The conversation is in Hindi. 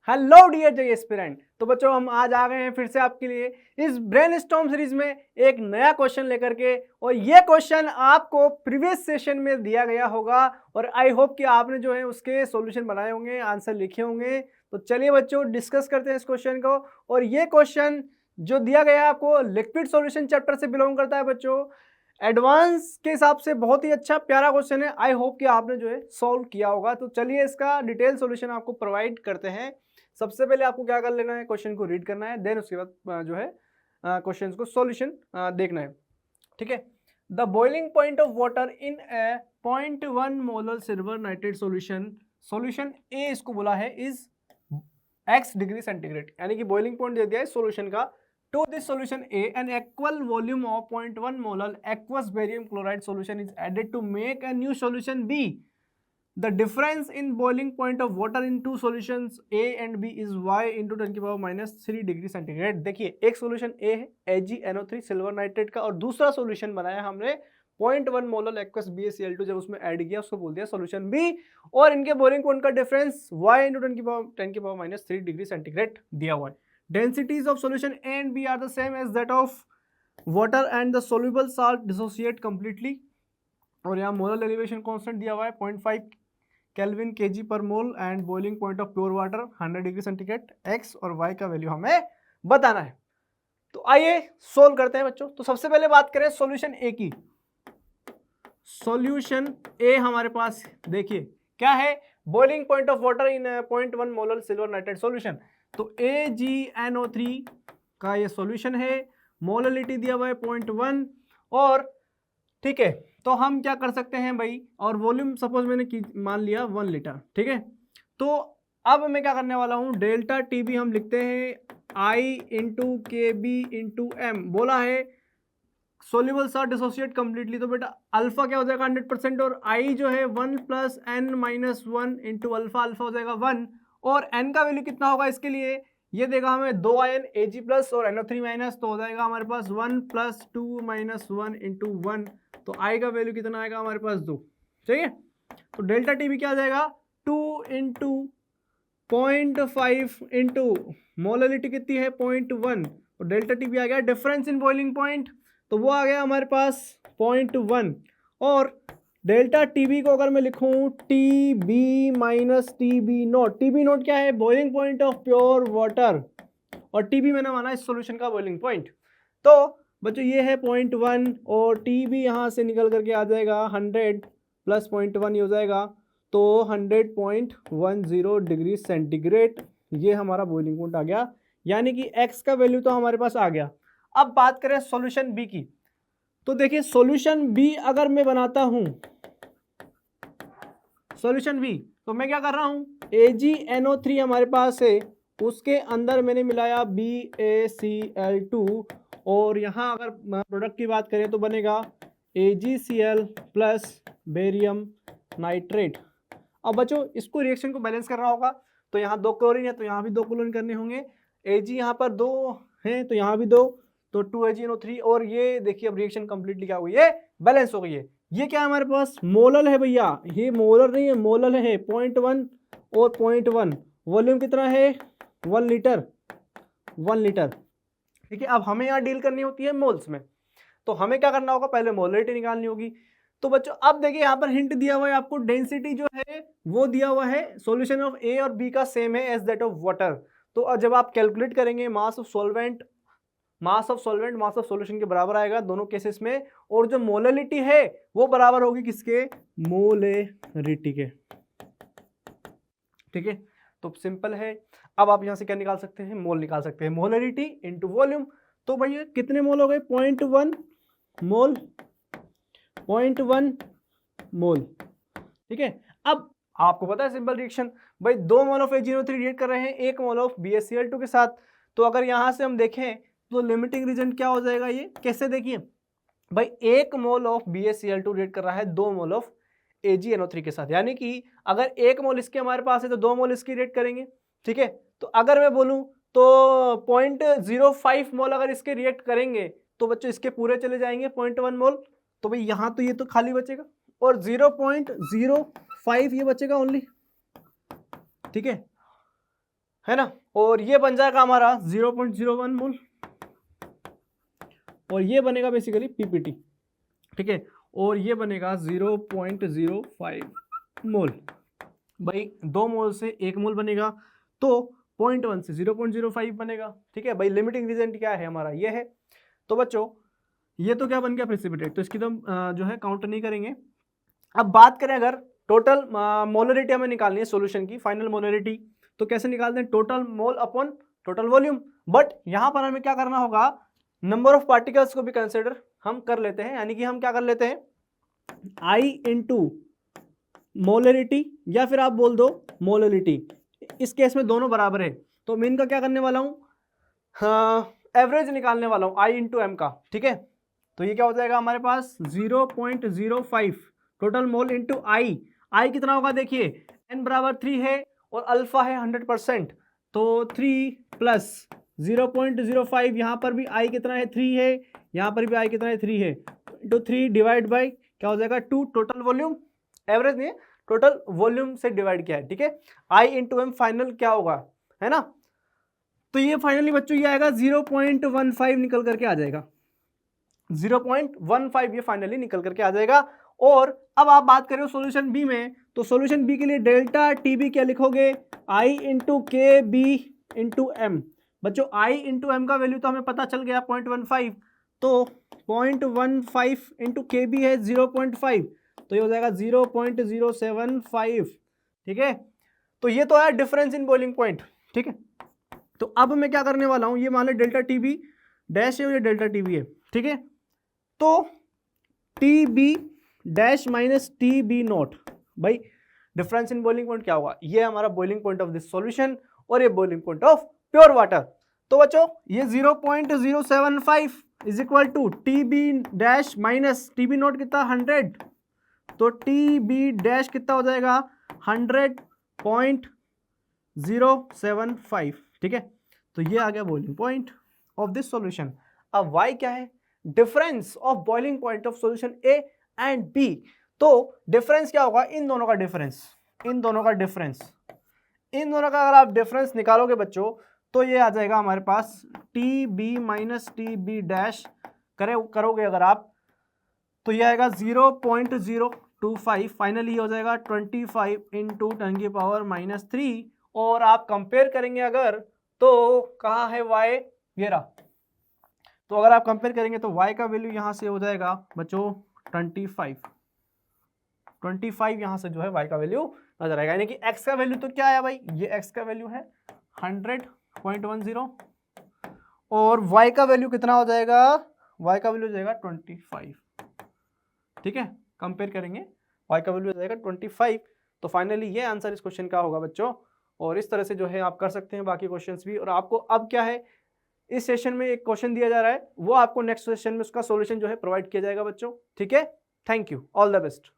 हेलो डियर जे एस्पिरेंट। तो बच्चों हम आज आ गए हैं फिर से आपके लिए इस ब्रेनस्टॉर्म सीरीज में एक नया क्वेश्चन लेकर के। और ये क्वेश्चन आपको प्रीवियस सेशन में दिया गया होगा और आई होप कि आपने जो है उसके सॉल्यूशन बनाए होंगे, आंसर लिखे होंगे। तो चलिए बच्चों डिस्कस करते हैं इस क्वेश्चन को। और ये क्वेश्चन जो दिया गया है आपको लिक्विड सॉल्यूशन चैप्टर से बिलोंग करता है बच्चों। एडवांस के हिसाब से बहुत ही अच्छा प्यारा क्वेश्चन है। आई होप कि आपने जो है सॉल्व किया होगा। तो चलिए इसका डिटेल सॉल्यूशन आपको प्रोवाइड करते हैं। सबसे पहले आपको क्या कर लेना है, क्वेश्चन को रीड करना है, देन उसके बाद जो है क्वेश्चन को सॉल्यूशन देखना है। ठीक है। The boiling point of water in a 0.1 molar silver nitrate solution a इसको बोला है इज x डिग्री सेंटीग्रेड, यानी कि बॉइलिंग पॉइंट दे दिया है सॉल्यूशन का। To this solution a an equal volume of 0.1 molar aqueous barium chloride solution is added to make a new solution B. The difference in boiling point of water in two solutions A and B is y into 10 की पावर -3 डिग्री सेंटीग्रेड। देखिए एक सॉल्यूशन A है AgNO3 सिल्वर नाइट्रेट का और दूसरा सॉल्यूशन बनाया हमने 0.1 मोलर एक्वस BaCl2 जब उसमें ऐड किया उसको बोल दिया सॉल्यूशन B। और इनके बॉइलिंग पॉइंट का डिफरेंस y into 10 की पावर -3 डिग्री सेंटीग्रेड दिया हुआ है। Densities of solution A and B are the same as that of water and the soluble salt dissociate completely. और यहाँ मोलर एलिवेशन कांस्टेंट दिया हुआ है 0.5 केल्विन केजी पर mole and boiling point of pure water 100 degree centigrade. X और वाई का वैल्यू हमें बताना है। तो आइए सोल्व करते हैं बच्चों। तो सबसे पहले बात करें सॉल्यूशन ए की। सॉल्यूशन ए हमारे पास देखिए क्या है, boiling point of water in 0.1 molar silver nitrate solution. तो AgNO3 का ये सॉल्यूशन है, मोलरिटी दिया हुआ है 0.1 और ठीक है। तो हम क्या कर सकते हैं भाई, और वॉल्यूम सपोज मैंने मान लिया 1 लीटर। ठीक है। तो अब मैं क्या करने वाला हूं, डेल्टा टीबी हम लिखते हैं I इंटू के बी इंटू एम। बोला है सोल्यूबल साल्ट डिसोसिएट कंप्लीटली, तो बेटा अल्फा क्या हो जाएगा 100% और I जो है 1 + n-1 इंटू अल्फा, अल्फा हो जाएगा 1 और n का वैल्यू कितना होगा इसके लिए, ये देगा हमें 2 आयन Ag प्लस और NO3 माइनस, तो हो जाएगा हमारे पास 1 + 2 - 1 इंटू 1। तो I का वैल्यू कितना आएगा हमारे पास 2। ठीक है। तो डेल्टा टी भी क्या आ जाएगा 2 इंटू 0.5 इंटू मोलरिटी कितनी है 0.1 और डेल्टा टी भी आ गया डिफरेंस इन बॉइलिंग पॉइंट, तो वो आ गया हमारे पास 0.1। और डेल्टा टीबी को अगर मैं लिखूं T B minus T B nought, T B nought क्या है boiling point of pure water और टीबी मैंने माना इस सॉल्यूशन का बॉइलिंग पॉइंट। तो बच्चों ये है 0.1 और टीबी यहाँ से निकल करके आ जाएगा 100 + 0.1 ये हो जाएगा तो 100.10 डिग्री सेंटीग्रेड। ये हमारा बॉइलिंग पॉइंट आ गया, यानी कि एक्स का वैल्यू तो हमारे पास आ गया। अब बात करें सॉल्यूशन बी की। तो देखिए सॉल्यूशन बी अगर मैं बनाता हूं सॉल्यूशन बी, तो मैं क्या कर रहा हूं AgNO3 हमारे पास है, उसके अंदर मैंने मिलाया BaCl2 और यहां अगर प्रोडक्ट की बात करें तो बनेगा AgCl प्लस बेरियम नाइट्रेट। अब बच्चों इसको रिएक्शन को बैलेंस करना होगा, तो यहाँ 2 क्लोरीन है तो यहाँ भी 2 क्लोरीन करने होंगे। Ag यहाँ पर 2 है तो यहाँ भी 2, तो 2AgNO3 और ये देखिए अब रिएक्शन कंप्लीटली क्या हुई है, बैलेंस हो गई है। ये क्या है हमारे पास मोलर है भैया, ये मोलर नहीं है मोलर है 0.1 और 0.1, वॉल्यूम कितना है 1 लीटर 1 लीटर। ठीक है। अब हमें यहाँ डील करनी होती है मोल्स में, तो हमें क्या करना होगा पहले मोलरिटी निकालनी होगी। तो बच्चों अब देखिए यहाँ पर हिंट दिया हुआ है आपको, डेंसिटी जो है वो दिया हुआ है सॉल्यूशन ऑफ ए और बी का सेम है एज दैट ऑफ वाटर। तो जब आप कैलकुलेट करेंगे mass of solvent mass of solution के बराबर आएगा दोनों केसेस में, और जो मोलरिटी है वो बराबर होगी किसके, मोलरिटी के। ठीक है। तो सिंपल है। अब आप यहां से क्या निकाल सकते हैं, मोल निकाल सकते हैं, मोलरिटी इंटू वॉल्यूम। तो भैया कितने मोल हो गए 0.1 मोल 0.1 मोल। ठीक है। अब आपको पता है सिंपल रिएक्शन भाई, 2 मोल ऑफ AgNO3 रिएक्ट कर रहे हैं 1 मोल ऑफ BaCl2 के साथ। तो अगर यहां से हम देखें तो लिमिटिंग रीजन क्या हो जाएगा, ये कैसे देखिए भाई 1 मोल ऑफ BaCl2 रिएक्ट कर रहा है 2 मोल ऑफ AgNO3 के साथ, यानी कि अगर 1 मोल इसके हमारे पास है तो 2 मोल इसकी रिएक्ट करेंगे। ठीक है। तो अगर मैं बोलूं तो 0.05 मोल अगर इसके रिएक्ट करेंगे तो बच्चों इसके पूरे चले जाएंगे 0.1 मोल। तो भाई यहां तो ये तो खाली बचेगा और 0.05 ये बचेगा ओनली। ठीक है। है ना, और ये बन जाएगा हमारा 0.01 मोल और ये बनेगा बेसिकली पीपीटी, ठीक है, और ये बनेगा 0.05 मोल। भाई 2 मोल से 1 मोल बनेगा तो 0.1 से 0.05 बनेगा, ठीक है भाई। लिमिटिंग रीजन क्या है हमारा, ये है। तो बच्चों ये तो क्या बन गया प्रेसिपिटेट, तो इसकी तो हम जो है काउंट नहीं करेंगे। अब बात करें अगर टोटल मोलरिटी हमें निकालनी है सॉल्यूशन की, फाइनल मोलरिटी, तो कैसे निकालते हैं, total mole upon total volume. But यहां पर हमें क्या करना होगा, नंबर ऑफ पार्टिकल्स को भी कंसिडर हम कर लेते हैं, यानी कि हम क्या कर लेते हैं, I इंटू मोलरिटी या फिर आप बोल दो मोलरिटी, इस केस में दोनों बराबर है, तो मैं इनका क्या करने वाला हूं, एवरेज निकालने वाला हूं I इंटू एम का, ठीक है। तो ये क्या हो जाएगा हमारे पास 0.05 टोटल मोल इंटू आई कितना होगा, देखिए n बराबर 3 है और अल्फा है 100%, तो 3 प्लस 0.05, यहाँ पर भी आई कितना है 3 है, यहाँ पर भी आई कितना है 3 है, इंटू 3 डिवाइड बाई क्या हो जाएगा 2, टोटल वॉल्यूम, एवरेज नहीं है टोटल वॉल्यूम से डिवाइड किया है, ठीक है। आई इंटू एम फाइनल क्या होगा, है ना, तो ये फाइनली बच्चों ये आएगा 0.15 निकल करके आ जाएगा, 0.15 ये फाइनली निकल करके आ जाएगा। और अब आप बात करें सॉल्यूशन बी में, तो सॉल्यूशन बी के लिए डेल्टा टीबी क्या लिखोगे, आई इंटू के बी इंटू एम। बच्चों आई इंटू एम का वैल्यू तो हमें पता चल गया 0.15, तो 0.15 इंटू के बी है 0.5, तो ये हो जाएगा 0.075, ठीक है। तो ये तो है डिफरेंस इन बॉइलिंग पॉइंट, ठीक है। तो अब मैं क्या करने वाला हूं, ये मान लो डेल्टा टीबी डैश है और ये डेल्टा टीबी है, ठीक है। तो T B dash minus T B nought, भाई डिफरेंस इन बॉइलिंग पॉइंट क्या होगा, ये हमारा boiling point of this solution और ये boiling point of pure water. तो बच्चों ये 0.075 is equal to T B dash minus T B nought कितना 100, तो टी बी डैश कितना हो जाएगा 100.075, ठीक है। तो ये आ गया boiling point of this solution. अब y क्या है, difference of boiling point of solution A and B। तो डिफरेंस क्या होगा, इन दोनों का डिफरेंस, इन दोनों का अगर आप डिफरेंस निकालोगे बच्चों, तो ये आ जाएगा हमारे पास T B minus T B dash करोगे अगर आप, तो ये आएगा 0.025, फाइनली हो जाएगा 25 इंटू 10⁻³ और आप कंपेयर करेंगे अगर, तो कहाँ है y, ये रहा। तो अगर आप कंपेयर करेंगे तो y का वैल्यू यहाँ से हो जाएगा बच्चों 25 यहाँ से जो है y का वैल्यू नजर आएगा, यानी कि x का वैल्यू तो क्या है भाई, ये x का वैल्यू है 100.10 और y का वैल्यू कितना हो जाएगा, y का वैल्यू हो जाएगा 25, ठीक है। कंपेयर करेंगे y का वैल्यू हो जाएगा 25, तो फाइनली ये आंसर इस क्वेश्चन का होगा बच्चों। और इस तरह से जो है आप कर सकते हैं बाकी क्वेश्चंस भी। और आपको अब क्या है, इस सेशन में एक क्वेश्चन दिया जा रहा है, वो आपको नेक्स्ट सेशन में उसका सॉल्यूशन जो है प्रोवाइड किया जाएगा बच्चों, ठीक है। Thank you, all the best.